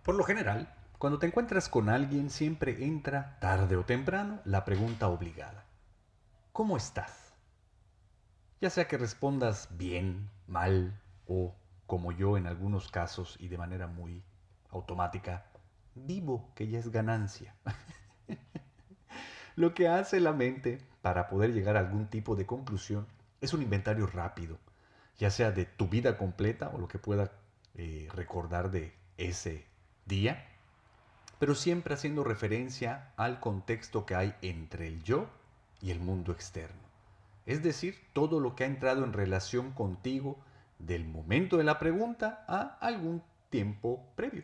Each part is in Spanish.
Por lo general, cuando te encuentras con alguien siempre entra, tarde o temprano, la pregunta obligada. ¿Cómo estás? Ya sea que respondas bien, mal o, como yo en algunos casos y de manera muy automática, vivo, que ya es ganancia. Lo que hace la mente para poder llegar a algún tipo de conclusión es un inventario rápido, ya sea de tu vida completa o lo que pueda recordar de ese día, pero siempre haciendo referencia al contexto que hay entre el yo y el mundo externo. Es decir, todo lo que ha entrado en relación contigo del momento de la pregunta a algún tiempo previo.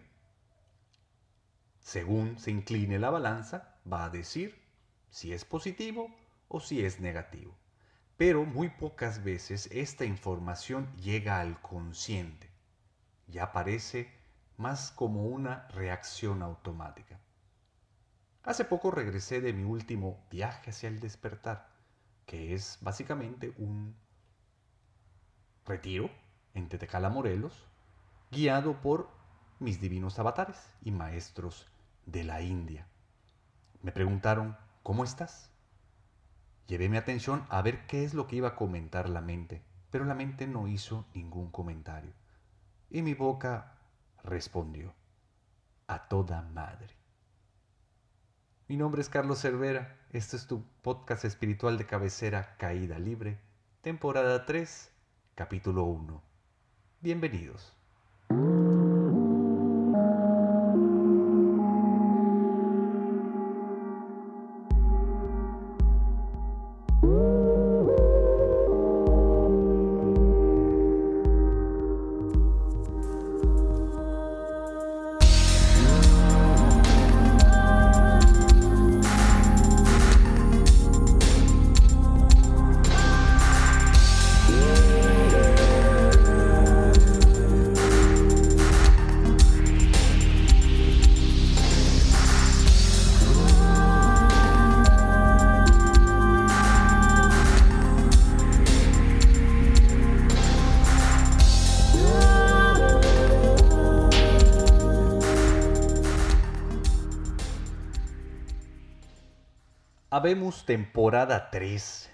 Según se incline la balanza, va a decir si es positivo o si es negativo. Pero muy pocas veces esta información llega al consciente. Ya parece más como una reacción automática. Hace poco regresé de mi último viaje hacia el despertar, que es básicamente un retiro en Tetecala, Morelos, guiado por mis divinos avatares y maestros de la India. Me preguntaron, ¿cómo estás? Llevé mi atención a ver qué es lo que iba a comentar la mente, pero la mente no hizo ningún comentario. Y mi boca respondió, a toda madre. Mi nombre es Carlos Cervera, este es tu podcast espiritual de cabecera Caída Libre, temporada 3, capítulo 1. Bienvenidos. Habemos temporada 3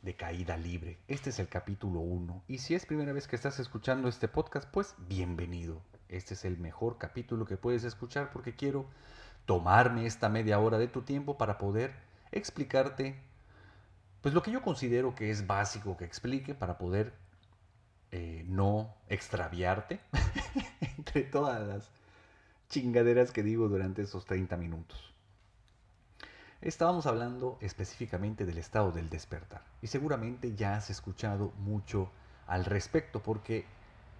de Caída Libre. Este es el capítulo 1. Y si es primera vez que estás escuchando este podcast, pues bienvenido. Este es el mejor capítulo que puedes escuchar porque quiero tomarme esta media hora de tu tiempo para poder explicarte pues lo que yo considero que es básico que explique para poder no extraviarte entre todas las chingaderas que digo durante esos 30 minutos. Estábamos hablando específicamente del estado del despertar y seguramente ya has escuchado mucho al respecto porque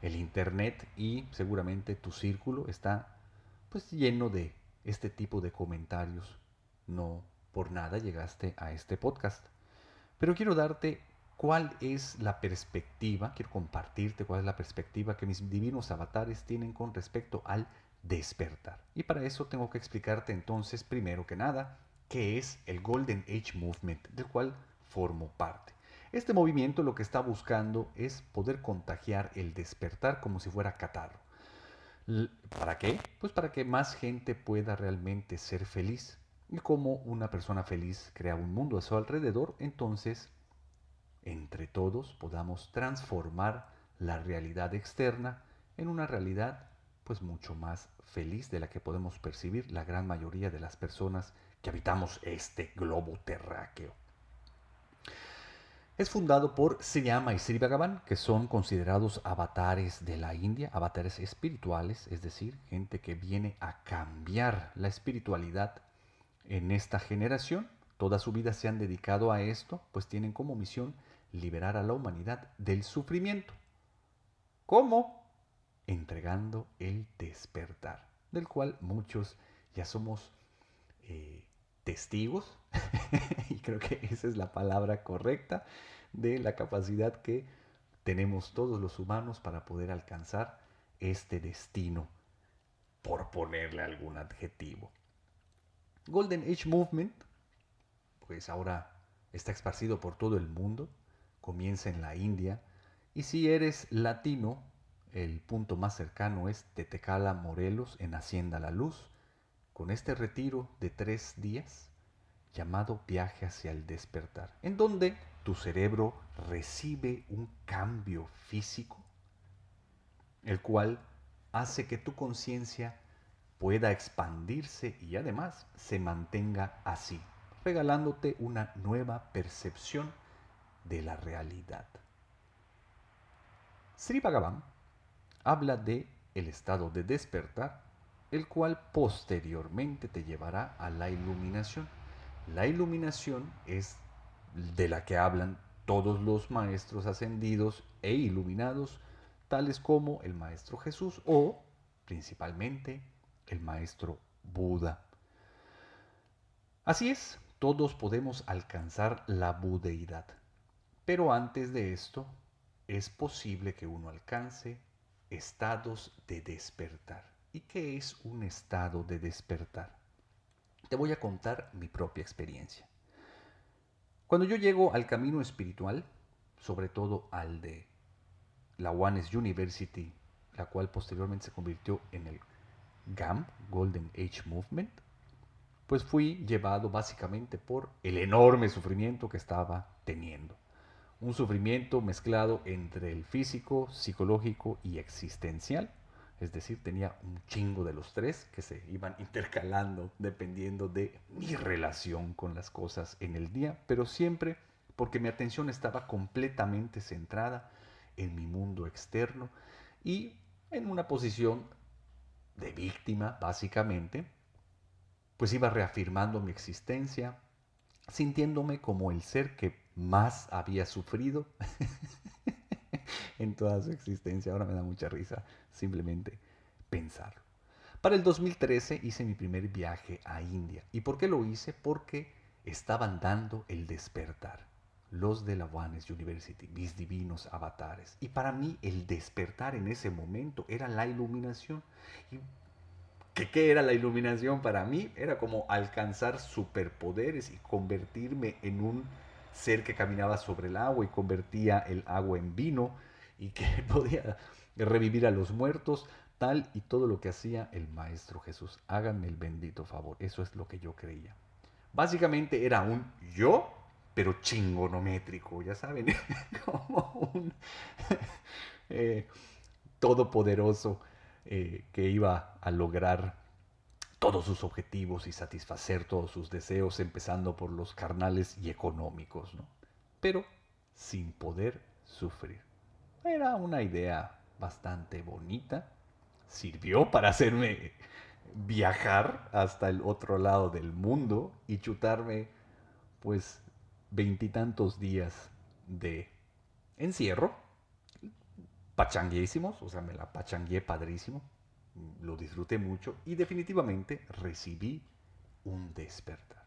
el internet y seguramente tu círculo está pues lleno de este tipo de comentarios. No por nada llegaste a este podcast. Pero quiero darte cuál es la perspectiva, quiero compartirte cuál es la perspectiva que mis divinos avatares tienen con respecto al despertar. Y para eso tengo que explicarte entonces, primero que nada, qué es el Golden Age Movement, del cual formo parte. Este movimiento lo que está buscando es poder contagiar el despertar como si fuera catarro. ¿Para qué? Pues para que más gente pueda realmente ser feliz. Y como una persona feliz crea un mundo a su alrededor, entonces entre todos podamos transformar la realidad externa en una realidad pues mucho más feliz de la que podemos percibir la gran mayoría de las personas que habitamos este globo terráqueo. Es fundado por Sriyama y Sri Bhagavan, que son considerados avatares de la India, avatares espirituales, es decir, gente que viene a cambiar la espiritualidad en esta generación. Toda su vida se han dedicado a esto, pues tienen como misión liberar a la humanidad del sufrimiento. ¿Cómo? Entregando el despertar, del cual muchos ya somos eh, testigos, y creo que esa es la palabra correcta, de la capacidad que tenemos todos los humanos para poder alcanzar este destino, por ponerle algún adjetivo. Golden Age Movement, pues ahora está esparcido por todo el mundo, comienza en la India, y si eres latino, El punto más cercano es Tetecala, Morelos, en Hacienda La Luz, con este retiro de 3 días llamado Viaje hacia el despertar, en donde tu cerebro recibe un cambio físico, el cual hace que tu conciencia pueda expandirse y además se mantenga así, regalándote una nueva percepción de la realidad. Sri Bhagavan habla de el estado de despertar, el cual posteriormente te llevará a la iluminación. La iluminación es de la que hablan todos los maestros ascendidos e iluminados, tales como el maestro Jesús o principalmente el maestro Buda. Así es, todos podemos alcanzar la budeidad, pero antes de esto es posible que uno alcance estados de despertar. ¿Y qué es un estado de despertar? Te voy a contar mi propia experiencia. Cuando yo llego al camino espiritual, sobre todo al de la Ones University, la cual posteriormente se convirtió en el GAM, Golden Age Movement, pues fui llevado básicamente por el enorme sufrimiento que estaba teniendo. Un sufrimiento mezclado entre el físico, psicológico y existencial. Es decir, tenía un chingo de los tres que se iban intercalando dependiendo de mi relación con las cosas en el día, pero siempre porque mi atención estaba completamente centrada en mi mundo externo y en una posición de víctima, básicamente, pues iba reafirmando mi existencia, sintiéndome como el ser que más había sufrido en toda su existencia. Ahora me da mucha risa simplemente pensarlo. Para el 2013 hice mi primer viaje a India. ¿Y por qué lo hice? Porque estaban dando el despertar. Los de la Ones University, mis divinos avatares. Y para mí el despertar en ese momento era la iluminación. ¿Y qué era la iluminación para mí? Era como alcanzar superpoderes y convertirme en un ser que caminaba sobre el agua y convertía el agua en vino y que podía revivir a los muertos, tal y todo lo que hacía el Maestro Jesús. Háganme el bendito favor, eso es lo que yo creía. Básicamente era un yo, pero chingonométrico, ya saben, como un eh, todopoderoso que iba a lograr todos sus objetivos y satisfacer todos sus deseos, empezando por los carnales y económicos, ¿no? Pero sin poder sufrir. Era una idea bastante bonita, sirvió para hacerme viajar hasta el otro lado del mundo y chutarme, pues, 20 y tantos días de encierro, pachanguísimos, o sea, me la pachangué padrísimo, lo disfruté mucho y definitivamente recibí un despertar.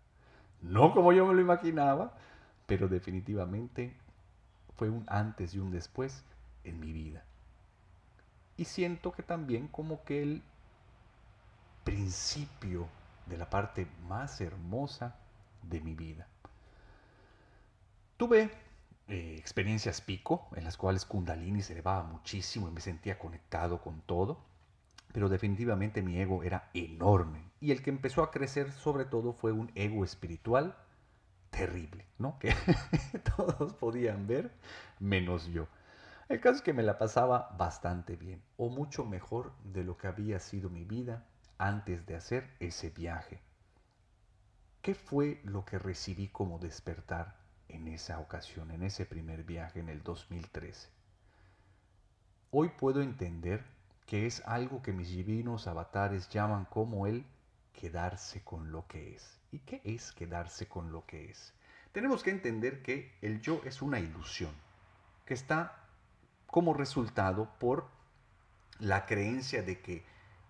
No como yo me lo imaginaba, pero definitivamente fue un antes y un después en mi vida. Y siento que también como que el principio de la parte más hermosa de mi vida. Tuve experiencias pico en las cuales Kundalini se elevaba muchísimo y me sentía conectado con todo, pero definitivamente mi ego era enorme y el que empezó a crecer sobre todo fue un ego espiritual terrible, ¿no? Que todos podían ver menos yo. El caso es que me la pasaba bastante bien, o mucho mejor de lo que había sido mi vida antes de hacer ese viaje. ¿Qué fue lo que recibí como despertar en esa ocasión, en ese primer viaje en el 2013? Hoy puedo entender que es algo que mis divinos avatares llaman como el quedarse con lo que es. ¿Y qué es quedarse con lo que es? Tenemos que entender que el yo es una ilusión, que está como resultado por la creencia de que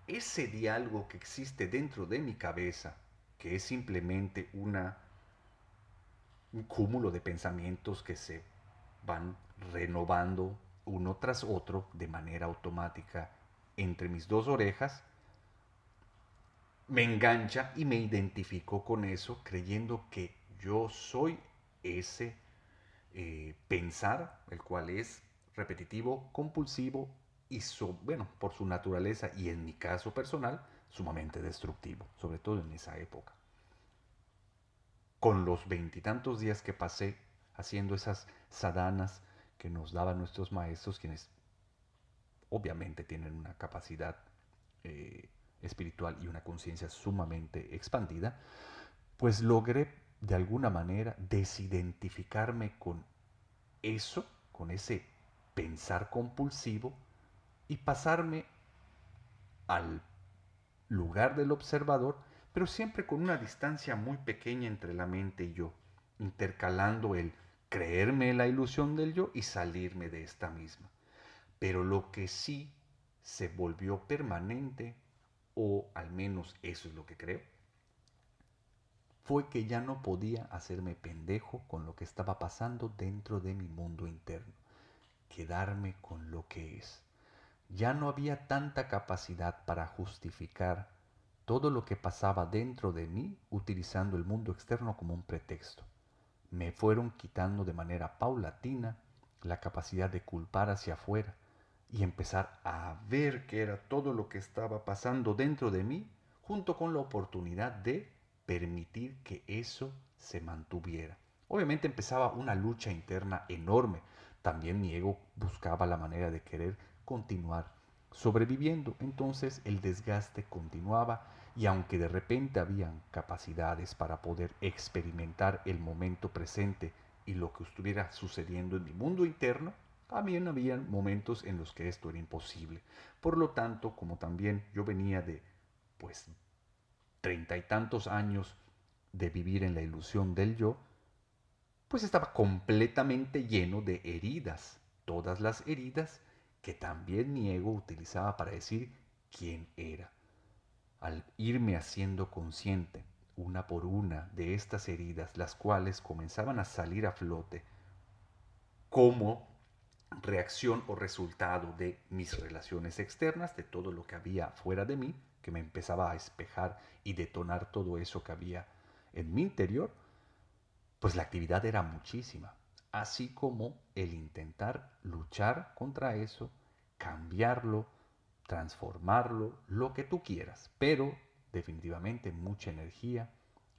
ese diálogo que existe dentro de mi cabeza, que es simplemente un cúmulo de pensamientos que se van renovando uno tras otro de manera automática entre mis dos orejas, me engancha y me identifico con eso creyendo que yo soy ese pensar, el cual es repetitivo, compulsivo y, bueno, por su naturaleza y en mi caso personal, sumamente destructivo, sobre todo en esa época. Con los veintitantos días que pasé haciendo esas sadhanas que nos daban nuestros maestros, quienes obviamente tienen una capacidad eh, espiritual y una conciencia sumamente expandida, pues logré de alguna manera desidentificarme con eso, con ese pensar compulsivo y pasarme al lugar del observador, pero siempre con una distancia muy pequeña entre la mente y yo, intercalando el creerme la ilusión del yo y salirme de esta misma. Pero lo que sí se volvió permanente, o al menos eso es lo que creo, fue que ya no podía hacerme pendejo con lo que estaba pasando dentro de mi mundo interno, quedarme con lo que es. Ya no había tanta capacidad para justificar todo lo que pasaba dentro de mí utilizando el mundo externo como un pretexto. Me fueron quitando de manera paulatina la capacidad de culpar hacia afuera y empezar a ver qué era todo lo que estaba pasando dentro de mí, junto con la oportunidad de permitir que eso se mantuviera. Obviamente empezaba una lucha interna enorme. También mi ego buscaba la manera de querer continuar sobreviviendo. Entonces el desgaste continuaba y aunque de repente habían capacidades para poder experimentar el momento presente y lo que estuviera sucediendo en mi mundo interno, también había momentos en los que esto era imposible. Por lo tanto, como también yo venía de, pues, treinta y tantos años de vivir en la ilusión del yo, pues estaba completamente lleno de heridas, todas las heridas que también mi ego utilizaba para decir quién era. Al irme haciendo consciente, una por una, de estas heridas, las cuales comenzaban a salir a flote como reacción o resultado de mis relaciones externas, de todo lo que había fuera de mí, que me empezaba a espejar y detonar todo eso que había en mi interior, pues la actividad era muchísima, así como el intentar luchar contra eso, cambiarlo, transformarlo, lo que tú quieras, pero definitivamente mucha energía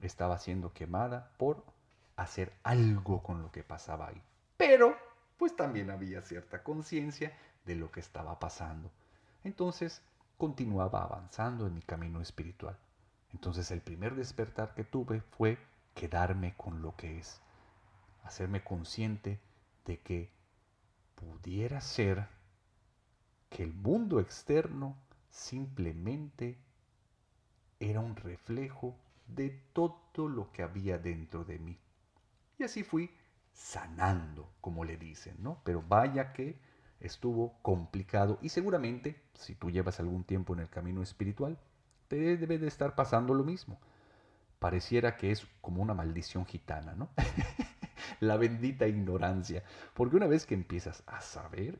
estaba siendo quemada por hacer algo con lo que pasaba ahí. Pero pues también había cierta conciencia de lo que estaba pasando. Entonces continuaba avanzando en mi camino espiritual. Entonces el primer despertar que tuve fue quedarme con lo que es, hacerme consciente de que pudiera ser que el mundo externo simplemente era un reflejo de todo lo que había dentro de mí. Y así fui sanando, como le dicen, ¿no? Pero vaya que estuvo complicado y seguramente, si tú llevas algún tiempo en el camino espiritual, te debe de estar pasando lo mismo. Pareciera que es como una maldición gitana, ¿no? La bendita ignorancia. Porque una vez que empiezas a saber,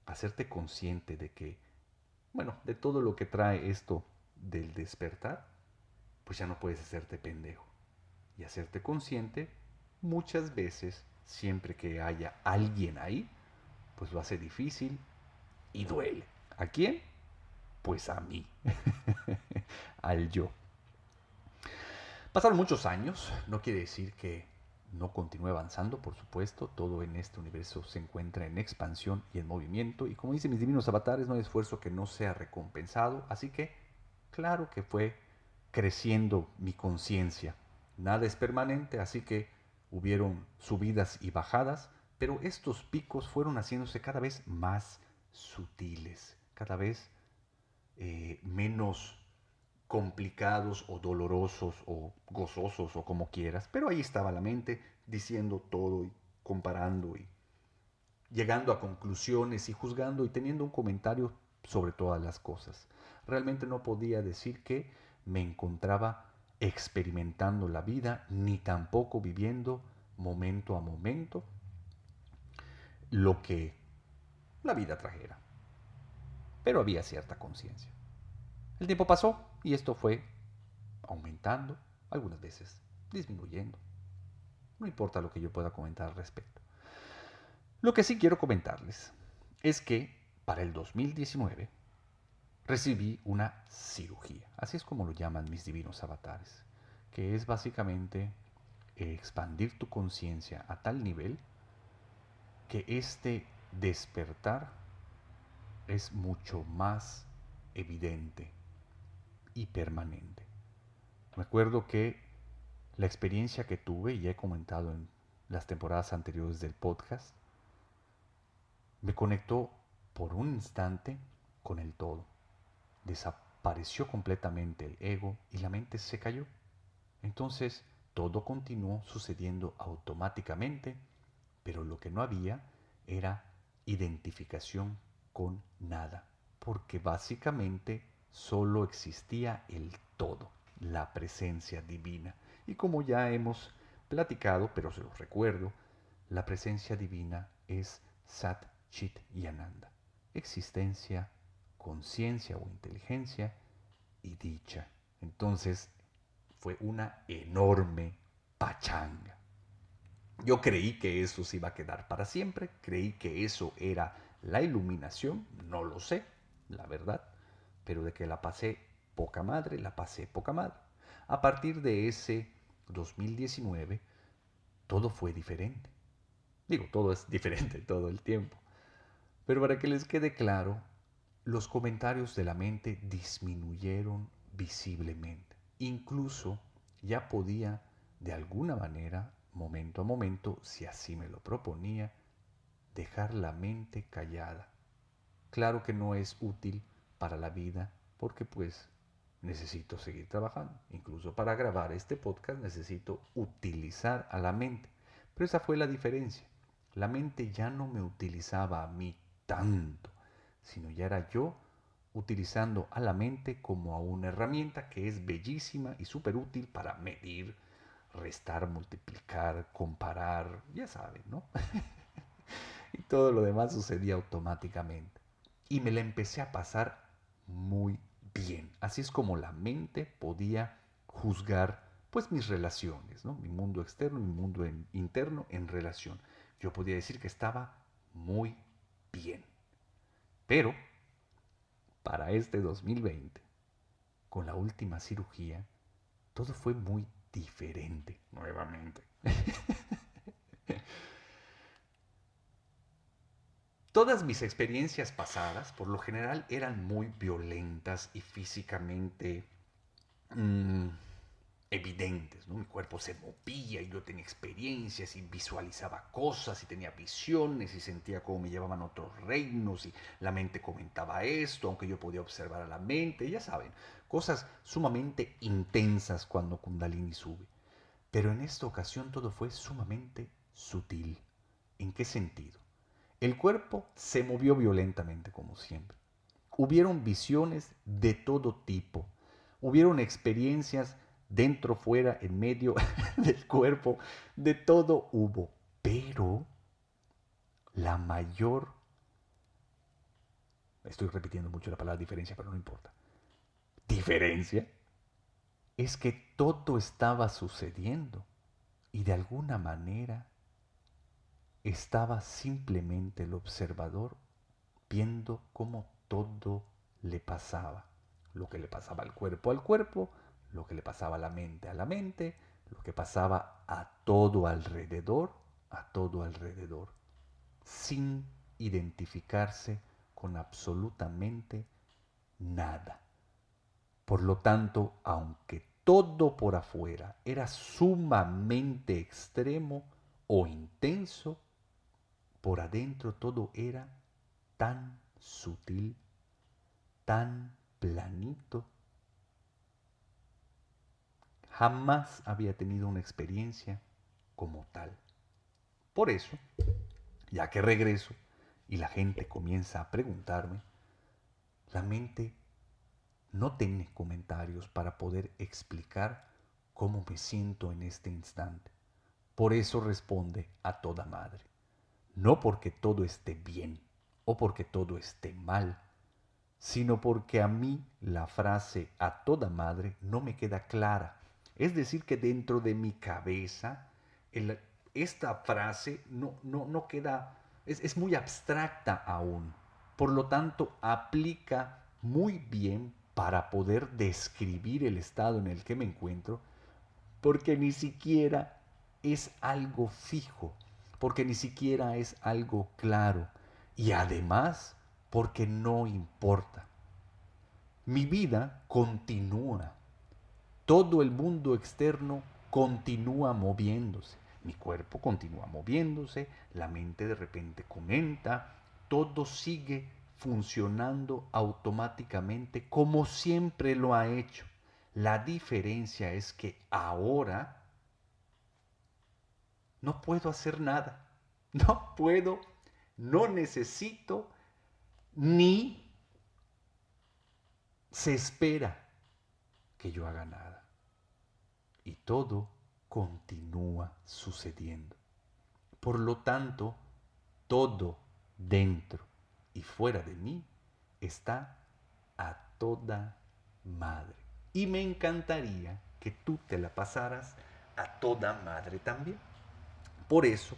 a hacerte consciente de que, bueno, de todo lo que trae esto del despertar, pues ya no puedes hacerte pendejo. Y hacerte consciente, muchas veces, siempre que haya alguien ahí, pues lo hace difícil y duele. ¿A quién? Pues a mí, al yo. Pasaron muchos años, no quiere decir que no continúe avanzando, por supuesto, todo en este universo se encuentra en expansión y en movimiento, y como dicen mis divinos avatares, no hay esfuerzo que no sea recompensado, así que claro que fue creciendo mi conciencia. Nada es permanente, así que hubieron subidas y bajadas, pero estos picos fueron haciéndose cada vez más sutiles, cada vez menos complicados o dolorosos o gozosos o como quieras, pero ahí estaba la mente diciendo todo y comparando y llegando a conclusiones y juzgando y teniendo un comentario sobre todas las cosas. Realmente no podía decir que me encontraba experimentando la vida ni tampoco viviendo momento a momento lo que la vida trajera. Pero había cierta conciencia. El tiempo pasó y esto fue aumentando, algunas veces disminuyendo. No importa lo que yo pueda comentar al respecto. Lo que sí quiero comentarles es que para el 2019 recibí una cirugía. Así es como lo llaman mis divinos avatares, que es básicamente expandir tu conciencia a tal nivel que este despertar es mucho más evidente y permanente. Me acuerdo que la experiencia que tuve, y ya he comentado en las temporadas anteriores del podcast, me conectó por un instante con el todo. Desapareció completamente el ego y la mente se cayó. Entonces todo continuó sucediendo automáticamente, pero lo que no había era identificación con nada, porque básicamente solo existía el todo, la presencia divina. Y como ya hemos platicado, pero se los recuerdo, la presencia divina es Sat Chit y Ananda, existencia, conciencia o inteligencia y dicha. Entonces fue una enorme pachanga. Yo creí que eso se iba a quedar para siempre, creí que eso era la iluminación, no lo sé, la verdad, pero de que la pasé poca madre, la pasé poca madre. A partir de ese 2019, todo fue diferente. Digo, todo es diferente todo el tiempo. Pero para que les quede claro, los comentarios de la mente disminuyeron visiblemente. Incluso ya podía, de alguna manera, momento a momento, si así me lo proponía, dejar la mente callada. Claro que no es útil para la vida porque pues necesito seguir trabajando. Incluso para grabar este podcast necesito utilizar a la mente. Pero esa fue la diferencia. La mente ya no me utilizaba a mí tanto, sino ya era yo utilizando a la mente como a una herramienta que es bellísima y súper útil para medir, restar, multiplicar, comparar, ya saben, ¿no? Y todo lo demás sucedía automáticamente. Y me la empecé a pasar muy bien. Así es como la mente podía juzgar pues mis relaciones, ¿no? Mi mundo externo y mi mundo interno en relación. Yo podía decir que estaba muy bien. Pero para este 2020, con la última cirugía, todo fue muy diferente nuevamente. Todas mis experiencias pasadas, por lo general, eran muy violentas y físicamente mm, evidentes, ¿no? Mi cuerpo se movía y yo tenía experiencias y visualizaba cosas y tenía visiones y sentía cómo me llevaban a otros reinos y la mente comentaba esto, aunque yo podía observar a la mente, ya saben, cosas sumamente intensas cuando Kundalini sube. Pero en esta ocasión todo fue sumamente sutil. ¿En qué sentido? El cuerpo se movió violentamente como siempre. Hubieron visiones de todo tipo. Hubieron experiencias dentro, fuera, en medio del cuerpo. De todo hubo. Pero la mayor, estoy repitiendo mucho la palabra diferencia, pero no importa. Diferencia es que todo estaba sucediendo y de alguna manera estaba simplemente el observador viendo cómo todo le pasaba. Lo que le pasaba al cuerpo, lo que le pasaba a la mente, lo que pasaba a todo alrededor, sin identificarse con absolutamente nada. Por lo tanto, aunque todo por afuera era sumamente extremo o intenso, por adentro todo era tan sutil, tan planito. Jamás había tenido una experiencia como tal. Por eso, ya que regreso y la gente comienza a preguntarme, la mente no tiene comentarios para poder explicar cómo me siento en este instante. Por eso responde a toda madre. No porque todo esté bien o porque todo esté mal, sino porque a mí la frase a toda madre no me queda clara. Es decir, que dentro de mi cabeza esta frase no queda, es muy abstracta aún. Por lo tanto, aplica muy bien para poder describir el estado en el que me encuentro, porque ni siquiera es algo fijo, porque ni siquiera es algo claro, y además porque no importa. Mi vida continúa. Todo el mundo externo continúa moviéndose. Mi cuerpo continúa moviéndose, la mente de repente comenta, todo sigue funcionando automáticamente como siempre lo ha hecho. La diferencia es que ahora no puedo hacer nada. No puedo, no necesito, ni se espera que yo haga nada. Y todo continúa sucediendo. Por lo tanto, todo dentro y fuera de mí está a toda madre. Y me encantaría que tú te la pasaras a toda madre también. Por eso,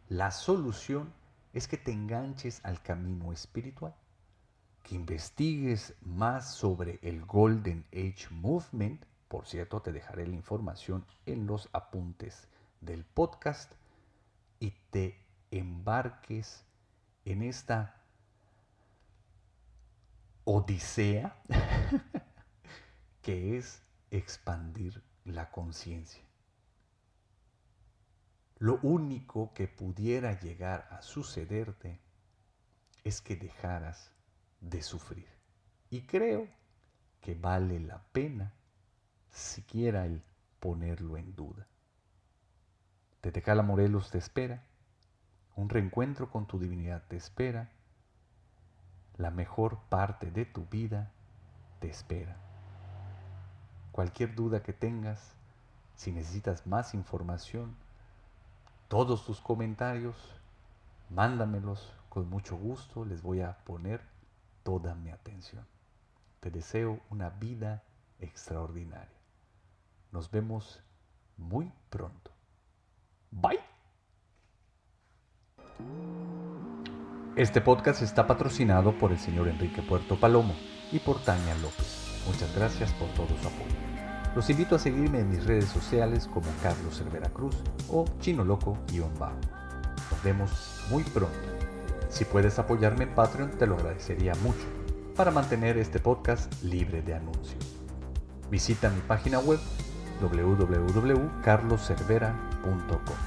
la solución es que te enganches al camino espiritual, que investigues más sobre el Golden Age Movement. Por cierto, te dejaré la información en los apuntes del podcast y te embarques en esta odisea que es expandir la conciencia. Lo único que pudiera llegar a sucederte es que dejaras de sufrir. Y creo que vale la pena siquiera el ponerlo en duda. Tetecala Morelos te espera, un reencuentro con tu divinidad te espera, la mejor parte de tu vida te espera. Cualquier duda que tengas, si necesitas más información, todos tus comentarios, mándamelos con mucho gusto, les voy a poner toda mi atención. Te deseo una vida extraordinaria. Nos vemos muy pronto. Bye. Este podcast está patrocinado por el señor Enrique Puerto Palomo y por Tania López. Muchas gracias por todo su apoyo. Los invito a seguirme en mis redes sociales como Carlos Cervera Cruz o ChinoLoco_. Nos vemos muy pronto. Si puedes apoyarme en Patreon, te lo agradecería mucho para mantener este podcast libre de anuncios. Visita mi página web www.carloscervera.com.